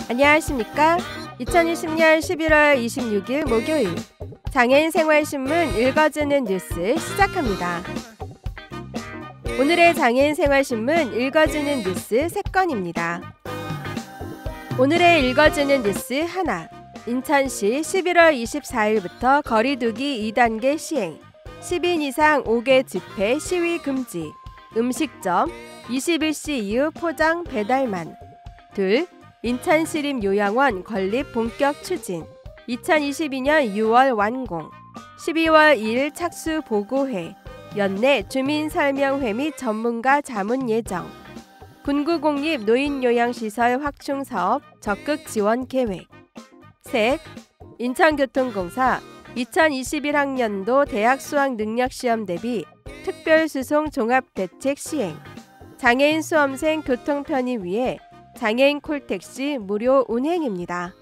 안녕하십니까? 2020년 11월 26일 목요일 장애인 생활신문 읽어주는 뉴스 시작합니다. 오늘의 장애인 생활신문 읽어주는 뉴스 3건입니다. 오늘의 읽어주는 뉴스 하나, 인천시 11월 24일부터 거리두기 2단계 시행, 10인 이상 5개 집회 시위 금지, 음식점 21시 이후 포장 배달만. 둘, 인천시립 요양원 건립 본격 추진, 2022년 6월 완공, 12월 2일 착수 보고회, 연내 주민설명회 및 전문가 자문 예정, 군구공립 노인요양시설 확충 사업 적극 지원 계획. 셋, 인천교통공사 2021학년도 대학 수학 능력시험 대비 특별수송 종합대책 시행, 장애인 수험생 교통 편의 위해 장애인 콜택시 무료 운행입니다.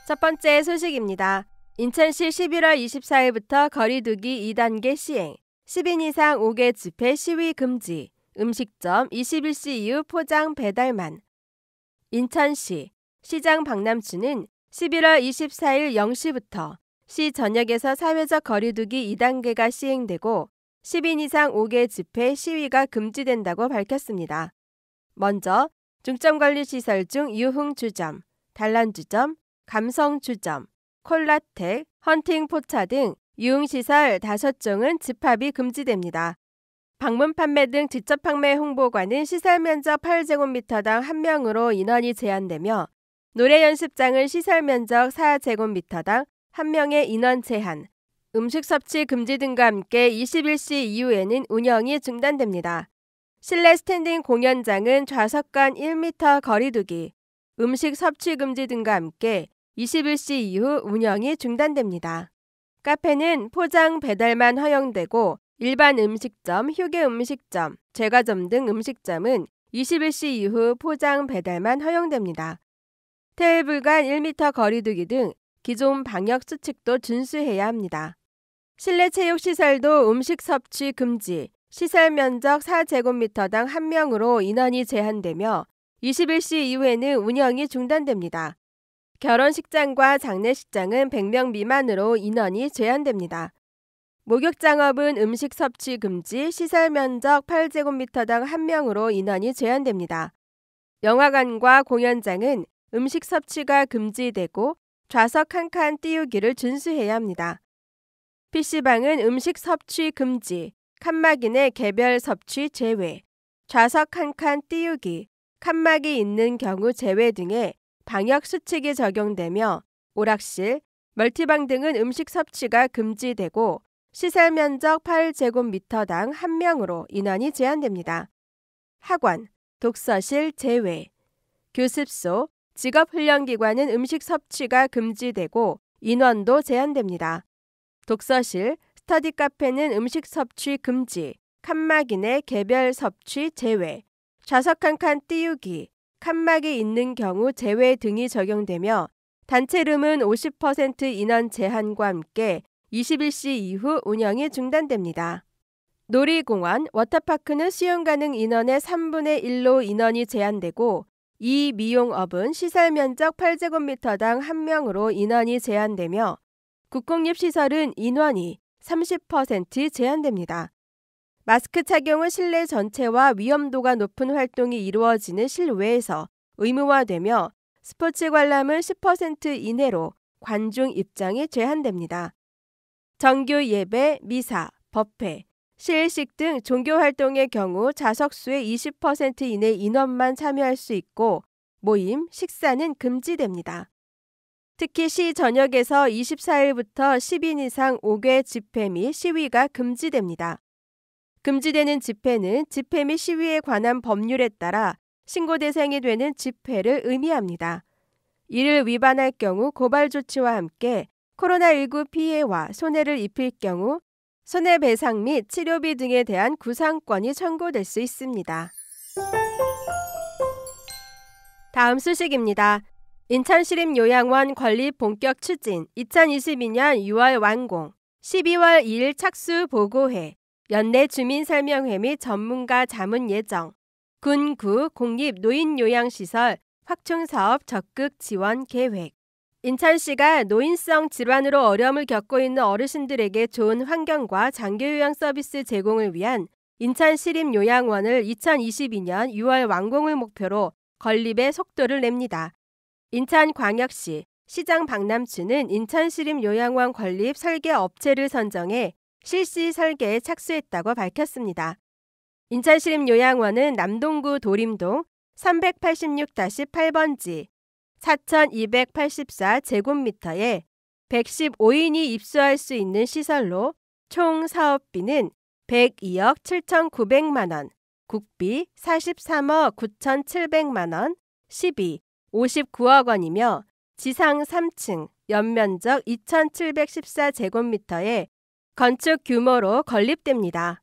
첫 번째 소식입니다. 인천시 11월 24일부터 거리두기 2단계 시행, 10인 이상 5개 집회 시위 금지, 음식점 21시 이후 포장 배달만. 인천시 시장 박남춘은 11월 24일 0시부터 시 전역에서 사회적 거리두기 2단계가 시행되고 10인 이상 5개 집회 시위가 금지된다고 밝혔습니다. 먼저 중점관리시설 중 유흥주점, 단란주점, 감성주점, 콜라텍, 헌팅포차 등 유흥시설 5종은 집합이 금지됩니다. 방문 판매 등 직접 판매 홍보관은 시설 면적 8제곱미터당 1명으로 인원이 제한되며 노래 연습장은 시설 면적 4제곱미터당 1명의 인원 제한, 음식 섭취 금지 등과 함께 21시 이후에는 운영이 중단됩니다. 실내 스탠딩 공연장은 좌석 간 1m 거리두기, 음식 섭취 금지 등과 함께 21시 이후 운영이 중단됩니다. 카페는 포장 배달만 허용되고 일반 음식점, 휴게 음식점, 제과점 등 음식점은 21시 이후 포장 배달만 허용됩니다. 테이블 간 1m 거리두기 등 기존 방역 수칙도 준수해야 합니다. 실내 체육시설도 음식 섭취 금지, 시설 면적 4제곱미터당 1명으로 인원이 제한되며 21시 이후에는 운영이 중단됩니다. 결혼식장과 장례식장은 100명 미만으로 인원이 제한됩니다. 목욕장업은 음식 섭취 금지, 시설 면적 8제곱미터당 1명으로 인원이 제한됩니다. 영화관과 공연장은 음식 섭취가 금지되고 좌석 한 칸 띄우기를 준수해야 합니다. PC방은 음식 섭취 금지, 칸막이 내 개별 섭취 제외, 좌석 한 칸 띄우기, 칸막이 있는 경우 제외 등의 방역 수칙이 적용되며 오락실, 멀티방 등은 음식 섭취가 금지되고 시설 면적 8제곱미터당 1명으로 인원이 제한됩니다. 학원, 독서실 제외, 교습소, 직업훈련기관은 음식 섭취가 금지되고 인원도 제한됩니다. 독서실, 스터디 카페는 음식 섭취 금지, 칸막이 내 개별 섭취 제외, 좌석 한 칸 띄우기, 칸막이 있는 경우 제외 등이 적용되며 단체룸은 50% 인원 제한과 함께 21시 이후 운영이 중단됩니다. 놀이공원, 워터파크는 수용 가능 인원의 3분의 1로 인원이 제한되고 이 미용업은 시설 면적 8제곱미터당 1명으로 인원이 제한되며 국공립시설은 인원이 30% 제한됩니다. 마스크 착용은 실내 전체와 위험도가 높은 활동이 이루어지는 실외에서 의무화되며 스포츠 관람은 10% 이내로 관중 입장이 제한됩니다. 정규 예배, 미사, 법회, 시일식 등 종교활동의 경우 좌석수의 20% 이내 인원만 참여할 수 있고 모임, 식사는 금지됩니다. 특히 시 전역에서 24일부터 10인 이상 5개 집회 및 시위가 금지됩니다. 금지되는 집회는 집회 및 시위에 관한 법률에 따라 신고 대상이 되는 집회를 의미합니다. 이를 위반할 경우 고발 조치와 함께 코로나19 피해와 손해를 입힐 경우 손해배상 및 치료비 등에 대한 구상권이 청구될 수 있습니다. 다음 소식입니다. 인천시립 요양원 건립 본격 추진, 2022년 6월 완공, 12월 2일 착수 보고회, 연내 주민설명회 및 전문가 자문 예정, 군, 구 공립 노인요양시설 확충사업 적극 지원 계획. 인천시가 노인성 질환으로 어려움을 겪고 있는 어르신들에게 좋은 환경과 장기요양 서비스 제공을 위한 인천시립요양원을 2022년 6월 완공을 목표로 건립에 속도를 냅니다. 인천광역시 시장 박남춘은 인천시립요양원 건립 설계 업체를 선정해 실시 설계에 착수했다고 밝혔습니다. 인천시립요양원은 남동구 도림동 386-8번지 4,284제곱미터에 115인이 입소할 수 있는 시설로 총 사업비는 102억 7,900만 원, 국비 43억 9,700만 원, 시비 59억 원이며 지상 3층, 연면적 2,714제곱미터의 건축 규모로 건립됩니다.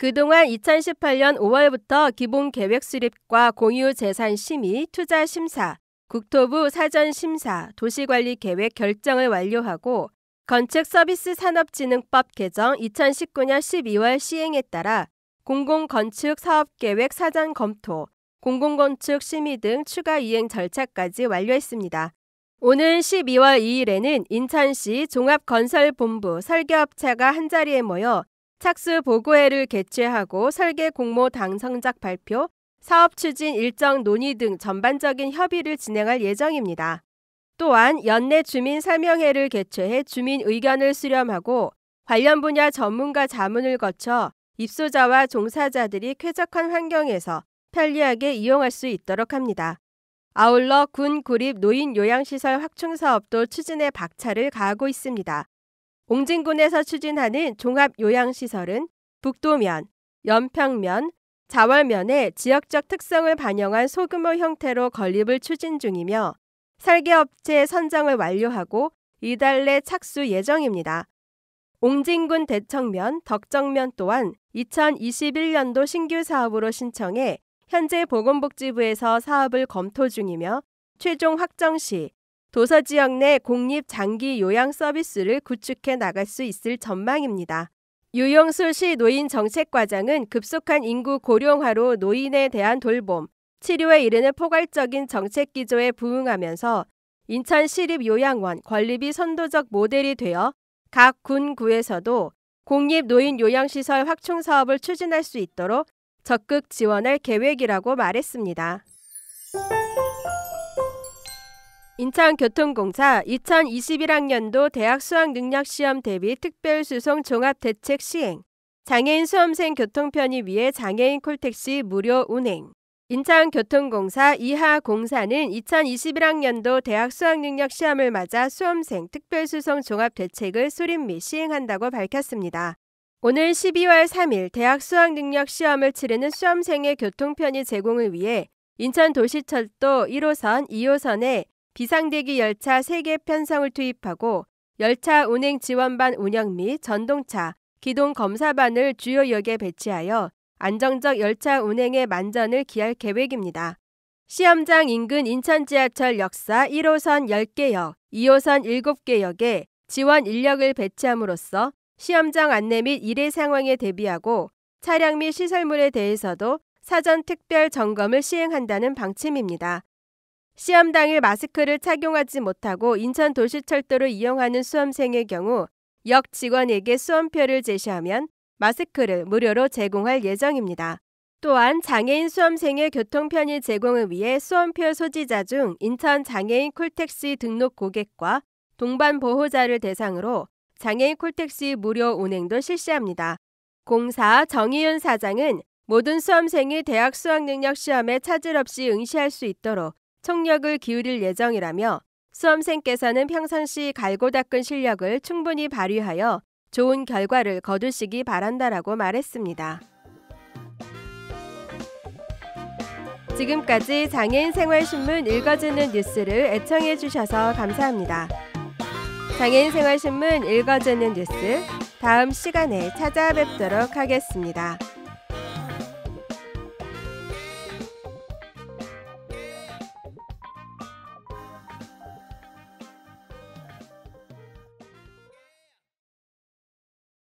그동안 2018년 5월부터 기본계획 수립과 공유재산 심의, 투자 심사, 국토부 사전심사, 도시관리계획 결정을 완료하고 건축서비스산업진흥법 개정 2019년 12월 시행에 따라 공공건축사업계획 사전 검토, 공공건축 심의 등 추가 이행 절차까지 완료했습니다. 오는 12월 2일에는 인천시 종합건설본부 설계업체가 한자리에 모여 착수 보고회를 개최하고 설계 공모 당선작 발표, 사업 추진 일정 논의 등 전반적인 협의를 진행할 예정입니다. 또한 연내 주민 설명회를 개최해 주민 의견을 수렴하고 관련 분야 전문가 자문을 거쳐 입소자와 종사자들이 쾌적한 환경에서 편리하게 이용할 수 있도록 합니다. 아울러 군 구립 노인 요양시설 확충 사업도 추진에 박차를 가하고 있습니다. 옹진군에서 추진하는 종합요양시설은 북도면, 연평면, 자월면의 지역적 특성을 반영한 소규모 형태로 건립을 추진 중이며 설계업체 선정을 완료하고 이달 내 착수 예정입니다. 옹진군 대청면, 덕정면 또한 2021년도 신규 사업으로 신청해 현재 보건복지부에서 사업을 검토 중이며 최종 확정 시 도서지역 내 공립 장기 요양 서비스를 구축해 나갈 수 있을 전망입니다. 유용수 시 노인정책과장은 급속한 인구 고령화로 노인에 대한 돌봄, 치료에 이르는 포괄적인 정책 기조에 부응하면서 인천시립요양원 건립이 선도적 모델이 되어 각 군, 구에서도 공립 노인 요양시설 확충 사업을 추진할 수 있도록 적극 지원할 계획이라고 말했습니다. 인천교통공사 2021학년도 대학 수학능력시험 대비 특별수송 종합대책 시행, 장애인 수험생 교통편의 위해 장애인 콜택시 무료 운행. 인천교통공사 이하공사는 2021학년도 대학 수학능력시험을 맞아 수험생 특별수송 종합대책을 수립 및 시행한다고 밝혔습니다. 오늘 12월 3일 대학 수학능력시험을 치르는 수험생의 교통편의 제공을 위해 인천도시철도 1호선, 2호선에 비상대기 열차 3개 편성을 투입하고 열차 운행 지원반 운영 및 전동차, 기동 검사반을 주요 역에 배치하여 안정적 열차 운행에 만전을 기할 계획입니다. 시험장 인근 인천지하철 역사 1호선 10개역, 2호선 7개역에 지원 인력을 배치함으로써 시험장 안내 및 일회 상황에 대비하고 차량 및 시설물에 대해서도 사전 특별 점검을 시행한다는 방침입니다. 시험 당일 마스크를 착용하지 못하고 인천도시철도를 이용하는 수험생의 경우 역 직원에게 수험표를 제시하면 마스크를 무료로 제공할 예정입니다. 또한 장애인 수험생의 교통편의 제공을 위해 수험표 소지자 중 인천 장애인 콜택시 등록 고객과 동반 보호자를 대상으로 장애인 콜택시 무료 운행도 실시합니다. 공사 정희윤 사장은 모든 수험생이 대학 수학능력시험에 차질 없이 응시할 수 있도록 총력을 기울일 예정이라며 수험생께서는 평상시 갈고 닦은 실력을 충분히 발휘하여 좋은 결과를 거두시기 바란다라고 말했습니다. 지금까지 장애인 생활신문 읽어주는 뉴스를 애청해 주셔서 감사합니다. 장애인 생활신문 읽어주는 뉴스 다음 시간에 찾아뵙도록 하겠습니다.